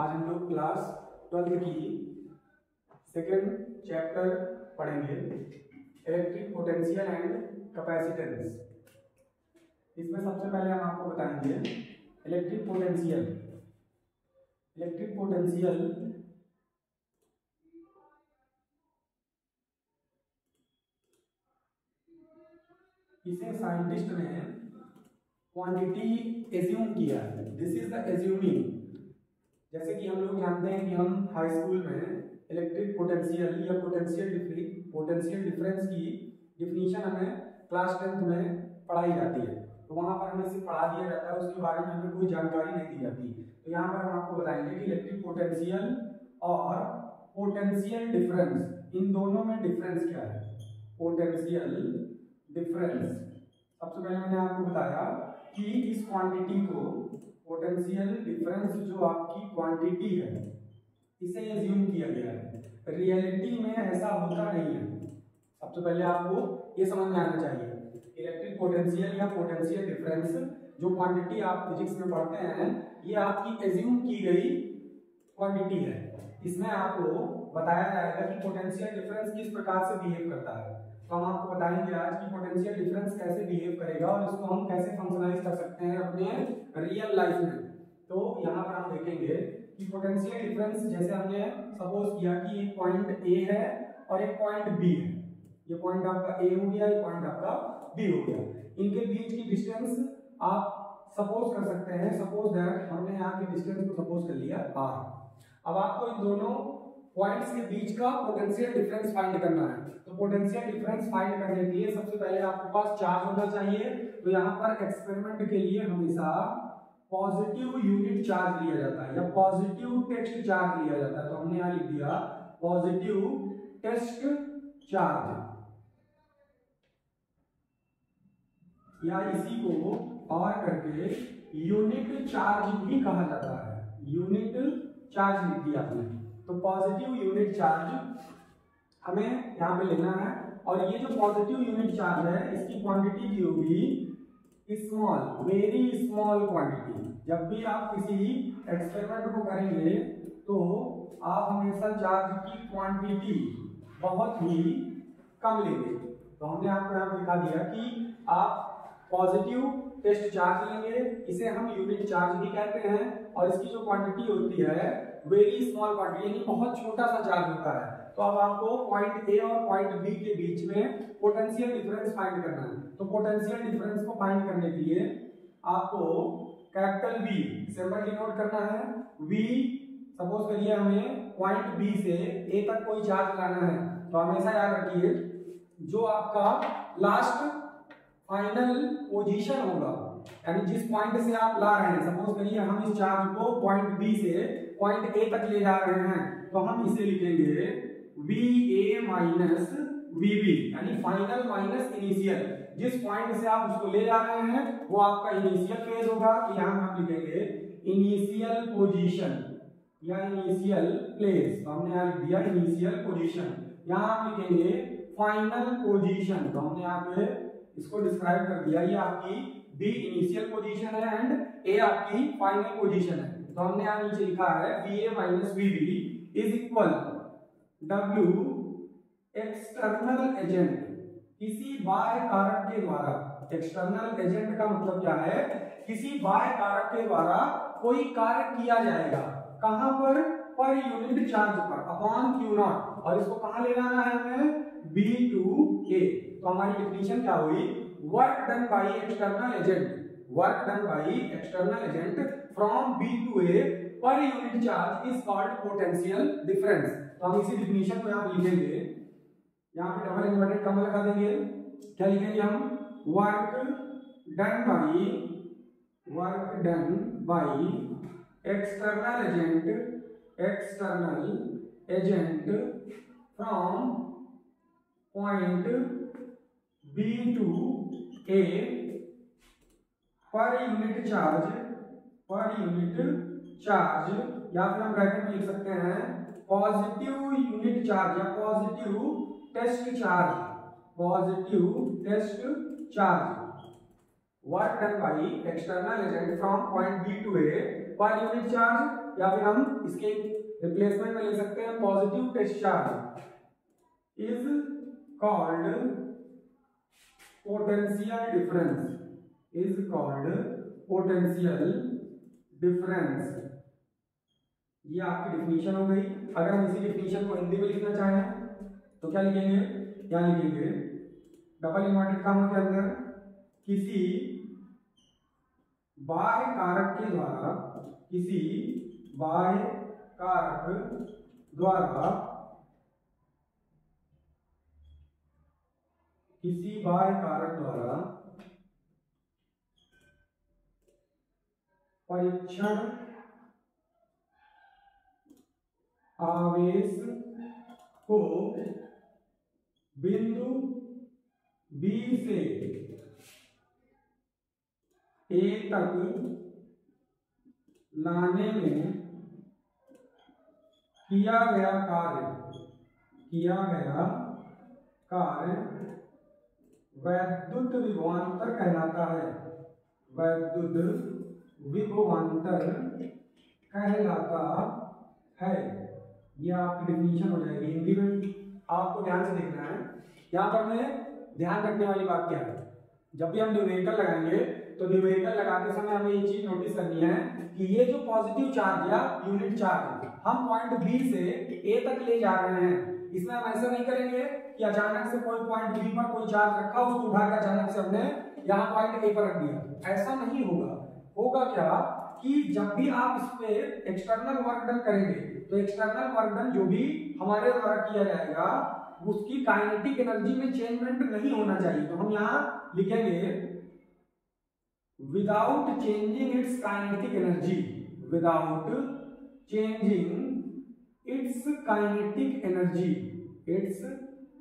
आज हम लोग क्लास 12 की सेकेंड चैप्टर पढ़ेंगे, इलेक्ट्रिक पोटेंशियल एंड कैपेसिटेंस। इसमें सबसे पहले हम आपको बताएंगे इलेक्ट्रिक पोटेंशियल। इलेक्ट्रिक पोटेंशियल इसे साइंटिस्ट ने क्वांटिटी एज्यूम किया है। This is the assuming. जैसे कि हम लोग जानते हैं कि हम हाई स्कूल में इलेक्ट्रिक पोटेंशियल या पोटेंशियल डिफरेंस की डिफिनीशन हमें क्लास 10th में पढ़ाई जाती है, तो वहां पर हमें सिर्फ पढ़ा दिया जाता है, उसके बारे में हमें कोई जानकारी नहीं दी जाती। तो यहाँ पर हम आपको बताएंगे कि इलेक्ट्रिक पोटेंशियल और पोटेंशियल डिफरेंस, इन दोनों में डिफरेंस क्या है। पोटेंशियल डिफरेंस, सबसे पहले मैंने आपको बताया कि इस क्वांटिटी को, पोटेंशियल डिफरेंस जो आपकी क्वांटिटी है, इसे एज्यूम किया गया है। रियलिटी में ऐसा होता नहीं है। सबसे पहले आपको ये समझ में आना चाहिए, इलेक्ट्रिक पोटेंशियल या पोटेंशियल डिफरेंस जो क्वांटिटी आप फिजिक्स में पढ़ते हैं, ये आपकी एज्यूम की गई क्वांटिटी है। इसमें आपको बताया जाएगा कि पोटेंशियल डिफरेंस किस प्रकार से बिहेव करता है। तो हम आपको बताएंगे आज कि पोटेंशियल डिफरेंस कैसे बिहेव करेगा और इसको हम कैसे फंक्शनलाइज कर सकते हैं अपने रियल लाइफ में। तो यहाँ पर हम देखेंगे कि पोटेंशियल डिफरेंस, जैसे हमने सपोज किया कि एक पॉइंट ए है और एक पॉइंट बी है। ये पॉइंट आपका ए हो गया, ये पॉइंट आपका बी हो गया। इनके बीच की डिस्टेंस आप सपोज कर सकते हैं, सपोज दैट हमने यहाँ के डिस्टेंस को सपोज कर लिया r। अब आपको इन दोनों पॉइंट्स के बीच का पोटेंशियल डिफरेंस फाइंड करना है। तो पोटेंशियल डिफरेंस फाइंड करने के लिए सबसे पहले आपके पास चार्ज होना चाहिए। तो यहाँ पर एक्सपेरिमेंट के लिए हमेशा पॉजिटिव यूनिट चार्ज लिया जाता है या पॉजिटिव टेस्ट चार्ज लिया जाता है। तो हमने यहाँ लिख दिया पॉजिटिव टेस्ट चार्ज, या इसी को और करके यूनिट चार्ज भी कहा जाता है। यूनिट चार्ज लिख दिया आपने। तो पॉजिटिव यूनिट चार्ज हमें यहाँ पे लेना है, और ये जो पॉजिटिव यूनिट चार्ज है इसकी क्वांटिटी भी होगी स्मॉल, वेरी स्मॉल क्वांटिटी। जब भी आप किसी एक्सपेरिमेंट को करेंगे तो आप हमेशा चार्ज की क्वांटिटी बहुत ही कम लेंगे। तो हमने आपको यहाँ दिखा दिया कि आप पॉजिटिव टेस्ट चार्ज लेंगे, इसे हम यूनिट चार्ज भी कहते हैं, और इसकी जो क्वांटिटी होती है वेरी स्मॉल क्वांटिटी, यानी बहुत छोटा सा चार्ज होता है। तो अब आपको पॉइंट ए और पॉइंट बी के बीच में पोटेंशियल डिफरेंस फाइंड करना है। तो पोटेंशियल डिफरेंस को फाइंड करने के लिए आपको कैपिटल बी सिंबल डिनोट करना है। वी, सपोज करिए हमें पॉइंट बी से ए तक कोई चार्ज लाना है, तो हमेशा याद रखिए जो आपका लास्ट फाइनल पोजीशन होगा, यानी जिस पॉइंट से आप ला रहे हैं, सपोज करिए हम इस चार्ज को पॉइंट बी से पॉइंट ए तक ले जा रहे हैं, तो हम इसे लिखेंगे VA माइनस VB, यानी फाइनल माइनस इनिशियल। जिस पॉइंट से आप उसको ले जा रहे हैं वो आपका इनिशियल फेज होगा। यहाँ हम लिखेंगे इनिशियल पोजीशन या इनिशियल प्लेस। तो हमने यहाँ लिख दिया इनिशियल पोजीशन। यहाँ हम लिखेंगे फाइनल पोजीशन। तो हमने यहाँ पे इसको डिस्क्राइब कर दिया, ये आपकी बी इनिशियल पोजीशन है एंड ए आपकी फाइनल पोजीशन है। तो हमने यहाँ नीचे लिखा है VA minus VB is equal W external agent, किसी बाह्य कारक के द्वारा। एक्सटर्नल एजेंट का मतलब क्या है, किसी बाह्य कारक के द्वारा कोई कार्य किया जाएगा। कहां पर यूनिट चार्ज पर अपॉन Q0, और इसको कहां ले जाना है हमें, B to A। तो हमारी डिफिनीशन क्या हुई, work done by external agent, work done by external agent from B to A पर unit charge is called potential difference. तो हम इसी डिफिनीशन को यहाँ लिखेंगे, यहाँ पे डबल इन्वर्टेड कॉमा लगा देंगे। क्या लिखेंगे हम, work done by external agent from point B to A पर यूनिट चार्ज, या फिर हम ब्रैकेट में लिख सकते हैं पॉजिटिव यूनिट चार्ज या positive test charge, work done by external agent from point B to A पर यूनिट चार्ज, या फिर हम इसके रिप्लेसमेंट में ले सकते हैं positive test charge is called potential difference, is called potential difference. ये आपकी डिफिनीशन हो गई। अगर हम इसी डिफिनीशन को हिंदी में लिखना चाहें तो क्या लिखेंगे, क्या लिखेंगे, डबल इन्वर्टेड कॉमा के अंदर किसी बाह्य कारक के द्वारा, किसी बाह्य कारक द्वारा, किसी बाह्य कारक द्वारा परीक्षण आवेश को बिंदु B से A तक लाने में किया गया कार्य वैद्युत विभवांतर कहलाता है, वैद्युत विभवांतर कहलाता है। यह आपकी डिफिनीशन हो जाएगी। हिंदी में आपको ध्यान से देखना है। यहाँ पर हमें ध्यान रखने वाली बात क्या है, जब भी हम न्यूमेरिकल लगाएंगे तो न्यूमेरिकल लगाते समय हमें ये चीज नोटिस करनी है कि ये जो पॉजिटिव चार्ज या यूनिट चार्ज है, हम पॉइंट B से A तक ले जा रहे हैं। इसमें हम ऐसा नहीं करेंगे कि अचानक से कोई पॉइंट B पर कोई चार्ज रखा, उसको उठाकर अचानक से हमने यहाँ पॉइंट A पर रख दिया, ऐसा नहीं होगा। होगा क्या कि जब भी आप इस पे एक्सटर्नल वर्क डन करेंगे तो एक्सटर्नल वर्क डन जो भी हमारे द्वारा किया जाएगा उसकी काइनेटिक एनर्जी में चेंजमेंट नहीं होना चाहिए। तो हम यहाँ लिखेंगे without changing it's kinetic energy, without changing it's kinetic energy, it's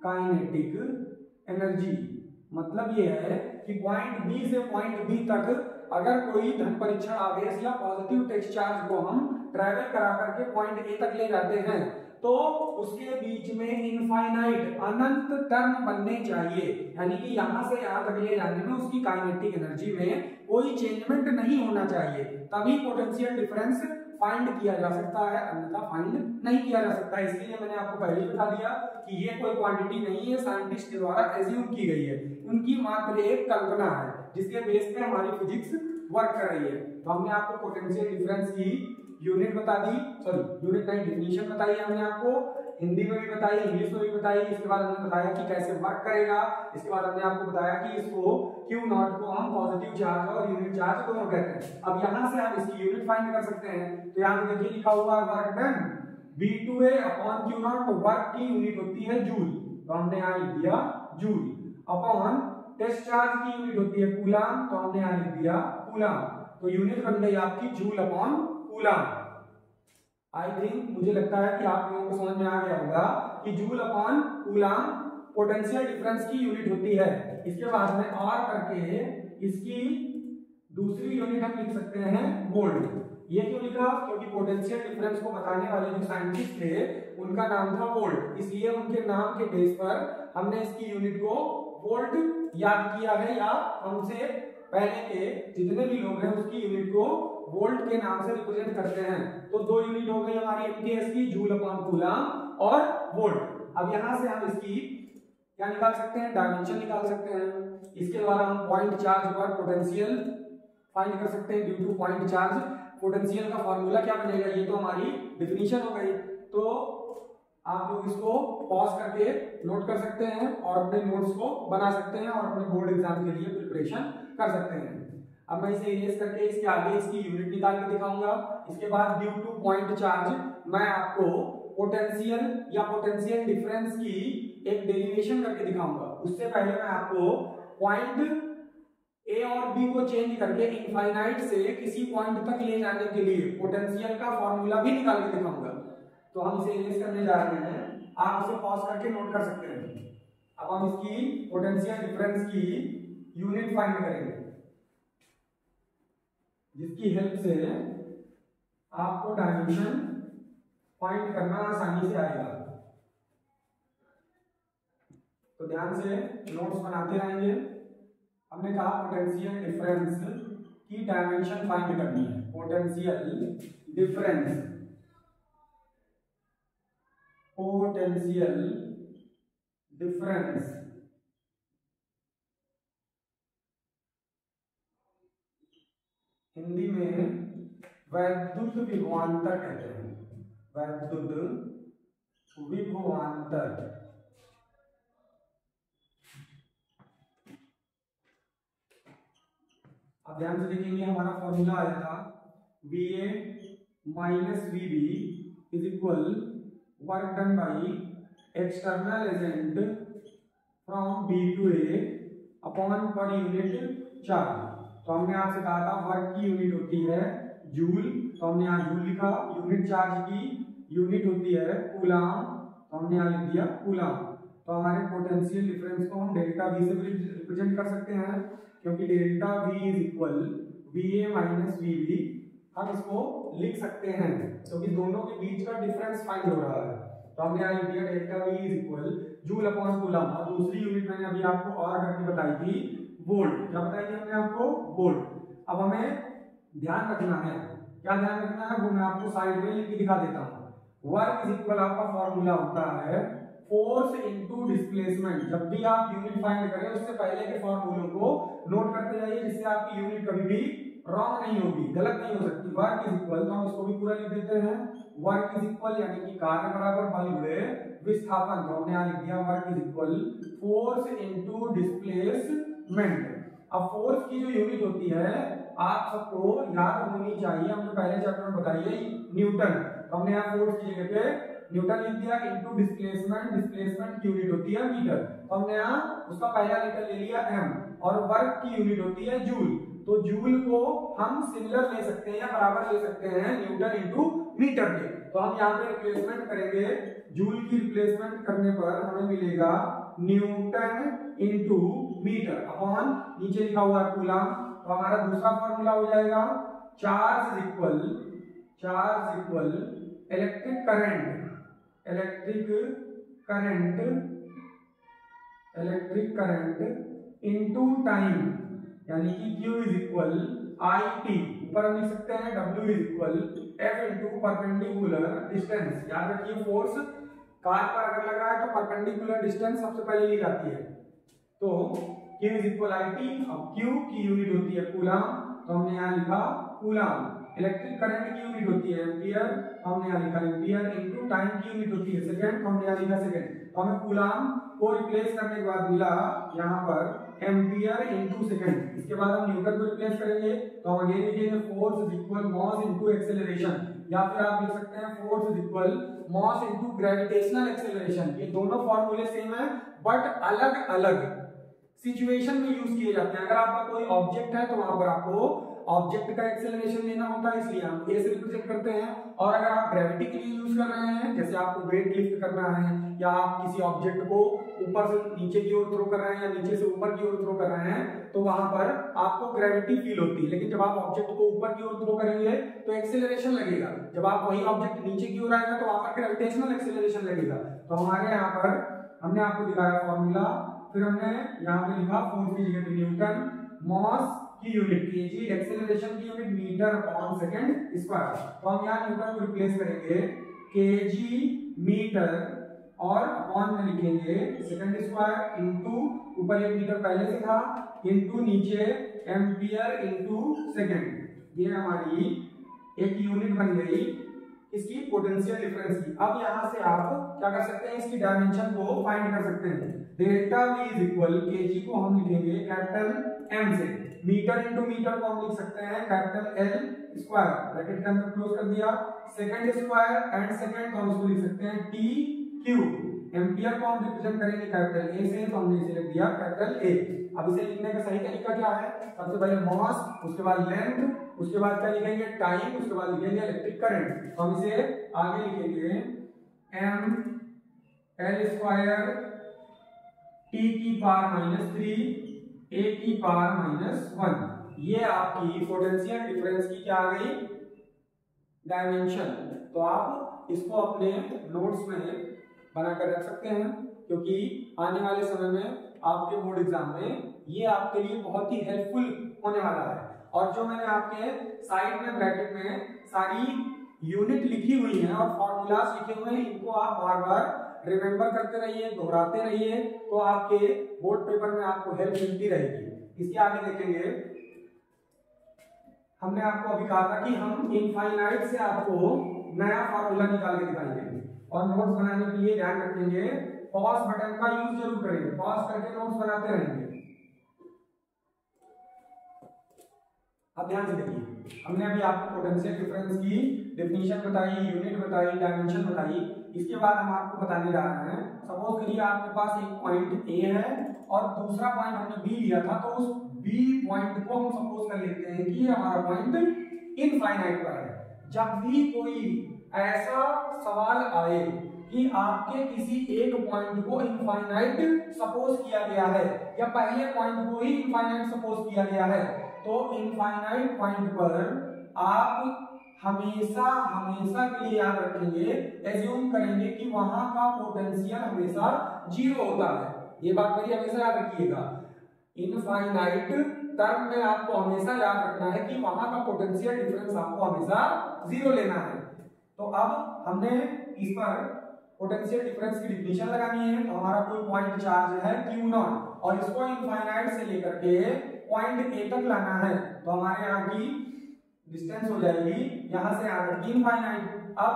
kinetic energy. मतलब ये है कि पॉइंट B से पॉइंट B तक अगर कोई धन परीक्षण आवेश या पॉजिटिव टेस्ट चार्ज को हम ट्रैवल करा करके पॉइंट A तक ले जाते हैं तो उसके बीच में इनफाइनाइट अनंत टर्म बनने चाहिए, यानी कि यहां से यहां तक ले जाने में उसकी काइनेटिक एनर्जी में कोई चेंजमेंट नहीं होना चाहिए, तभी पोटेंशियल डिफरेंस फाइंड किया जा सकता है, अन्यथा फाइंड नहीं किया जा सकता। इसलिए मैंने आपको पहले ही बता दिया कि ये कोई क्वांटिटी नहीं है, साइंटिस्ट के द्वारा एज्यूम की गई है, उनकी मात्र एक कल्पना है जिसके बेस पे हमारी फिजिक्स वर्क कर रही है। तो हमने आपको पोटेंशियल डिफरेंस की यूनिट बता दी, सॉरी यूनिट नहीं डिफिनीशन बताई हमने आपको, हिंदी में भी बताई, इंग्लिश में भी बताई। इसके बाद हमने बताया कि कैसे वर्क करेगा। इसके बाद हमने आपको बताया कि इसको Q नॉट को हम पॉजिटिव चार्ज और यूनिट चार्ज दोनों कहते हैं। अब यहाँ से हम इसकी यूनिट फाइंड कर सकते हैं। तो यहाँ पे देखिए लिखा हुआ है work done V2A upon Q not, तो वर्क की यूनिट होती है जूल, तो हमने यहाँ लिख दिया जूल, अपॉन टेस्ट चार्ज की यूनिट होती है कूलाम, तो हमने यहाँ लिख दिया कूलाम। तो यूनिट बन गई आपकी joule upon coulomb. I think मुझे लगता है कि आप लोगों को समझ में आ गया होगा कि joule upon coulomb potential difference की यूनिट होती है। इसके बाद में और करके इसकी दूसरी यूनिट हम लिख सकते हैं वोल्ट। ये क्यों लिखा, क्योंकि पोटेंशियल डिफरेंस को बताने वाले जो साइंटिस्ट थे उनका नाम था वोल्ट, इसलिए उनके नाम के बेस पर हमने इसकी यूनिट को वोल्ट याद किया है, या हमसे पहले के जितने भी लोग हैं उसकी यूनिट को वोल्ट के नाम से रिप्रेजेंट करते हैं। तो दो यूनिट हो गई हमारी एमकेएस की, जूल अपॉन कूलाम और वोल्ट। अब यहां से हम इसकी क्या निकाल सकते हैं, डायमेंशन निकाल सकते हैं। इसके द्वारा हम पॉइंट चार्ज पर पोटेंशियल फाइंड कर सकते हैं due two point charge. Potential का फॉर्मूला क्या बनेगा, ये तो हमारी डिफिनीशन हो गई। तो आप लोग इसको पॉज करके नोट कर सकते हैं और अपने नोट्स को बना सकते हैं और अपने बोर्ड एग्जाम के लिए प्रिपरेशन कर सकते हैं। अब मैं इसे इरेज करके इसके आगे इसकी यूनिट निकाल के दिखाऊंगा। इसके बाद ड्यू टू पॉइंट चार्ज मैं आपको पोटेंशियल या पोटेंशियल डिफरेंस की एक डेरिवेशन करके दिखाऊंगा। उससे पहले मैं आपको पॉइंट ए और बी को चेंज करके इनफाइनाइट से किसी पॉइंट तक ले जाने के लिए पोटेंशियल का फॉर्मूला भी निकाल के दिखाऊंगा। तो हम इसे इरेज करने जा रहे हैं, आप इसे पॉज करके नोट कर सकते हैं। अब हम इसकी पोटेंशियल डिफरेंस की यूनिट फाइंड करेंगे, जिसकी हेल्प से आपको डायमेंशन फाइंड करना आसानी से आएगा। तो ध्यान से नोट्स बनाते रहेंगे। हमने कहा पोटेंशियल डिफरेंस की डायमेंशन फाइंड करनी है। Potential difference potential difference Hindi में वैद्युत विभवांतर कहते हैं, वैद्युत विभवांतर। अब ध्यान से देखेंगे, हमारा फॉर्मूला आया था VA minus VB is equal work done by external agent from B to A upon per unit charge. तो हमने आपसे कहा था वर्क की यूनिट होती है जूल, तो हमने यहाँ जूल लिखा। यूनिट चार्ज की यूनिट होती है कूलाम, तो हमने यहाँ लिख दिया कूलाम। तो हमारे पोटेंशियल डिफरेंस को हम डेल्टा V से रिप्रेजेंट कर सकते हैं, क्योंकि delta V is equal VA minus VB हम इसको लिख सकते हैं, क्योंकि दोनों के बीच का डिफरेंस फाइंड हो रहा है। तो हमने यहाँ लिख दिया delta V is equal joule upon coulomb. और दूसरी यूनिट मैंने अभी आपको और करके बताई थी वोल्ट। क्या बताई थी हमने आपको? वोल्ट। अब हमें ध्यान रखना है, क्या ध्यान रखना है वो मैं आपको साइड में लिख के दिखा देता हूँ। वर्क इज इक्वल आपका फॉर्मूला होता है फोर्स इनटू डिस्प्लेसमेंट। जब भी आप यूनिट फाइंड करें उससे पहले के फॉर्मूलों को नोट करते जाइए, जिससे आपकी यूनिट कभी भी रॉन्ग नहीं होगी, गलत नहीं हो सकती। वर्क इज इक्वल, तो हम इसको भी पूरा लिख देते हैं, वर्क इज इक्वल यानी कि कार्य बराबर बल गुणे विस्थापन। तो हमने यहाँ लिख दिया work is equal force into displacement. अब फोर्स की जो यूनिट होती है आप सबको याद होनी चाहिए, हमने पहले चैप्टर में बताई है न्यूटन। तो हमने यहाँ फोर्स की जगह पे न्यूटन लिख दिया इनटू डिस्प्लेसमेंट। डिस्प्लेसमेंट की यूनिट होती है मीटर, तो हमने यहाँ उसका पहला लीटर ले लिया m। और वर्क की यूनिट होती है जूल, तो जूल को हम सिमिलर ले सकते हैं या बराबर ले सकते हैं न्यूटन इनटू मीटर के। तो हम यहाँ पे रिप्लेसमेंट करेंगे, जूल की रिप्लेसमेंट करने पर हमें मिलेगा न्यूटन इनटू मीटर अपॉन नीचे लिखा हुआ है कूलाम। तो हमारा दूसरा फॉर्मूला हो जाएगा charge equal electric current into time, यानी कि Q इज इक्वल IT। ऊपर हम लिख सकते हैं W is equal F into perpendicular distance. याद रखिए फोर्स कार पर अगर लग रहा है तो परपेंडिकुलर डिस्टेंस सबसे पहले ली जाती है। तो Q इज इक्वल IT। अब Q की यूनिट होती है कूलाम, तो हमने यहाँ लिखा कूलाम। इलेक्ट्रिक करंट की यूनिट होती है एम्पियर, हमने यहाँ लिखा एम्पियर इनटू टाइम की यूनिट होती है सेकंड, तो हमने यहाँ लिखा सेकंड। तो हमें कूलाम को रिप्लेस करने के बाद मिला यहाँ पर एम्पियर इनटू सेकंड। इसके बाद हम न्यूटन को रिप्लेस करेंगे, तो हम अगेन लिखेंगे force is equal mass into acceleration, या फिर आप लिख सकते हैं force is equal mass into gravitational acceleration. ये दोनों फॉर्मूले सेम है बट अलग अलग सिचुएशन में यूज किए जाते हैं। अगर आपका कोई ऑब्जेक्ट है तो वहां पर आपको ऑब्जेक्ट का एक्सेलरेशन लेना होता है, इसलिए हम ए से रिप्रेजेंट करते हैं। और अगर आप ग्रेविटी के लिए यूज कर रहे हैं, जैसे आपको वेट लिफ्ट करना है या आप किसी ऑब्जेक्ट को ऊपर से नीचे की ओर थ्रो कर रहे हैं या नीचे से ऊपर की ओर थ्रो कर रहे हैं, तो वहां पर आपको ग्रेविटी फील होती है। लेकिन जब आप ऑब्जेक्ट को ऊपर की ओर थ्रो करेंगे तो एक्सेलरेशन लगेगा, जब आप वही ऑब्जेक्ट नीचे की ओर आएगा तो वहां पर ग्रेविटेशनल एक्सेलरेशन लगेगा। तो हमारे यहाँ पर हमने आपको दिखाया फॉर्मूला, फिर हमने यहाँ पे लिखा फोर्स की जगह पे न्यूटन, मास की यूनिट केजी, एक्सेलरेशन की unit meter upon second square. तो हम यहाँ न्यूटन को रिप्लेस करेंगे केजी मीटर और अपॉन में लिखेंगे सेकंड स्क्वायर इनटू ऊपर एक मीटर पहले से था इनटू नीचे एम्पियर इनटू सेकंड। ये हमारी एक यूनिट बन गई इसकी पोटेंशियल डिफरेंस की। अब यहाँ से आप क्या कर सकते हैं, इसकी डायमेंशन को फाइंड कर सकते हैं। Delta V is equal KG को हम लिखेंगे कैपिटल M से, मीटर इनटू मीटर को हम लिख सकते हैं कैपिटल L स्क्वायर, ब्रैकेट के अंदर क्लोज कर दिया, सेकंड स्क्वायर एंड सेकंड को हम इसको लिख सकते हैं T क्यूब। एम्पियर को हम रिप्रेजेंट करेंगे कैपिटल A से, तो हमने इसे लिख दिया कैपिटल A। अब इसे लिखने का सही तरीका क्या है, सबसे पहले मास, उसके बाद लेंथ, उसके बाद क्या लिखेंगे टाइम, उसके बाद लिखेंगे इलेक्ट्रिक करंट। तो हम इसे आगे लिखेंगे m l स्क्वायर t की पावर -3 a की पावर -1। ये आपकी पोटेंशियल डिफरेंस की क्या आ गई, डायमेंशन। तो आप इसको अपने नोट्स में बनाकर रख सकते हैं, क्योंकि आने वाले समय में आपके बोर्ड एग्जाम में ये आपके लिए बहुत ही हेल्पफुल होने वाला है। और जो मैंने आपके साइड में ब्रैकेट में सारी यूनिट लिखी हुई है और फॉर्मूलाज लिखे हुए हैं, इनको आप बार बार रिमेंबर करते रहिए, दोहराते रहिए, तो आपके बोर्ड पेपर में आपको हेल्प मिलती रहेगी। इसके आगे देखेंगे, हमने आपको अभी कहा था कि हम इनफाइनाइट से आपको नया फार्मूला निकाल के दिखाएंगे, और नोट्स बनाने के लिए ध्यान रखेंगे पॉज बटन का यूज जरूर करेंगे, पॉज करके नोट्स बनाते रहेंगे। अब ध्यान से देखिए, हमने अभी आपको पोटेंशियल डिफरेंस की डेफिनेशन बताई, यूनिट बताई, डायमेंशन बताई। इसके बाद हम आपको बताने जा रहे हैं, सपोज करिए आपके पास एक पॉइंट ए है और दूसरा पॉइंट हमने बी लिया था, तो उस बी पॉइंट को हम सपोज कर लेते हैं कि हमारा पॉइंट इनफाइनाइट पर है। जब भी कोई ऐसा सवाल आए कि आपके किसी एक पॉइंट को इनफाइनाइट सपोज किया गया है या पहले पॉइंट को ही इनफाइनाइट सपोज किया गया है, तो इनफाइनाइट पॉइंट पर आप हमेशा के लिए याद रखेंगे, एज्यूम करेंगे कि वहां का पोटेंशियल हमेशा जीरो होता है। ये बात मेरी हमेशा याद रखिएगा, इनफाइनाइट टर्म में आपको हमेशा याद रखना है कि वहां का पोटेंशियल डिफरेंस आपको हमेशा जीरो लेना है। तो अब हमने इस पर पोटेंशियल डिफरेंस की डिफिनेशन लगानी है। तो हमारा कोई पॉइंट चार्ज है Q0 और इसको इनफाइनाइट से लेकर के पॉइंट ए तक लाना है, तो हमारे यहाँ की डिस्टेंस हो जाएगी यहां से यहाँ तक इनफाइनाइट। अब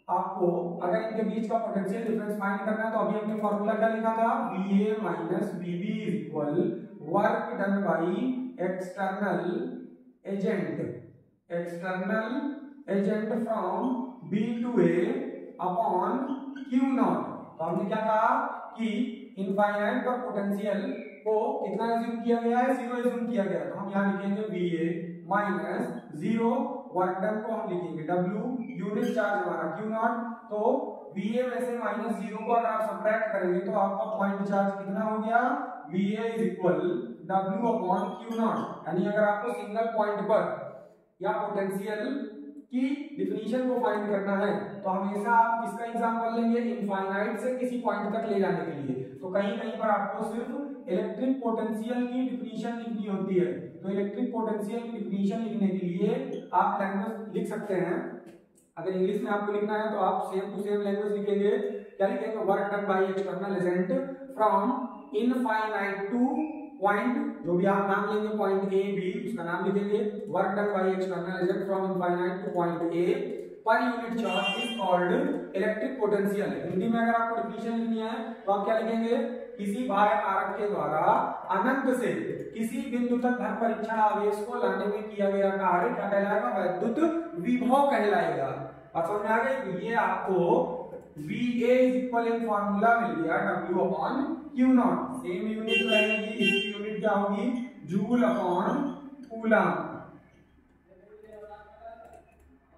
आपको अगर इनके बीच का पोटेंशियल डिफरेंस फाइंड करना है, तो अभी हमने फॉर्मूला क्या लिखा था, VA minus VB equal work done by external agent from B to A upon Q0। तो हमने क्या कहा कि इनफाइनाइट पर पोटेंशियल को कितना एज्यूम किया गया है, जीरो एज्यूम किया गया है। तो हम यहाँ लिखेंगे VA minus zero, work done को हम लिखेंगे W, यूनिट चार्ज हमारा Q0। तो VA में से माइनस जीरो को अगर आप सब्ट्रैक्ट करेंगे तो आपका पॉइंट चार्ज कितना हो गया, VA is equal W upon Q0। यानी अगर आपको सिंगल पॉइंट पर या पोटेंशियल की डिफिनीशन को फाइंड करना है, तो हमेशा आप किसका एग्जांपल लेंगे, इनफाइनाइट से किसी पॉइंट तक ले जाने के लिए। तो कहीं कहीं पर आपको सिर्फ इलेक्ट्रिक पोटेंशियल की डिफिनीशन लिखनी होती है, तो इलेक्ट्रिक पोटेंशियल की डिफिनीशन लिखने के लिए आप लैंग्वेज लिख सकते हैं। अगर इंग्लिश में आपको लिखना है तो आप सेम टू सेम लैंग्वेज लिखेंगे। क्या लिखेंगे, work done by external agent from infinite two point, जो भी आप नाम लेंगे पॉइंट ए बी उसका नाम लिखेंगे, work done by external agent from infinite two point A पर unit charge is called electric potential. Hindi में अगर आपको डिफिनीशन लिखनी है तो आप क्या लिखेंगे, किसी बाह्य कारक के द्वारा अनंत से किसी बिंदु तक धन परीक्षण आवेश को लाने में किया गया कार्य क्या कहलाएगा, वैद्युत विभव कहलाएगा। और समझ में आ गई, ये आपको VA इज इक्वल इन फार्मूला मिल गया W upon Q0। Same unit रहेगी, इसकी यूनिट क्या होगी, जूल अपॉन कूलम।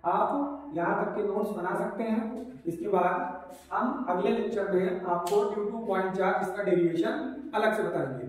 आप यहाँ तक के नोट्स बना सकते हैं। इसके बाद हम अगले लेक्चर में आपको ड्यू टू पॉइंट चार्ज इसका डेरिवेशन अलग से बताएंगे।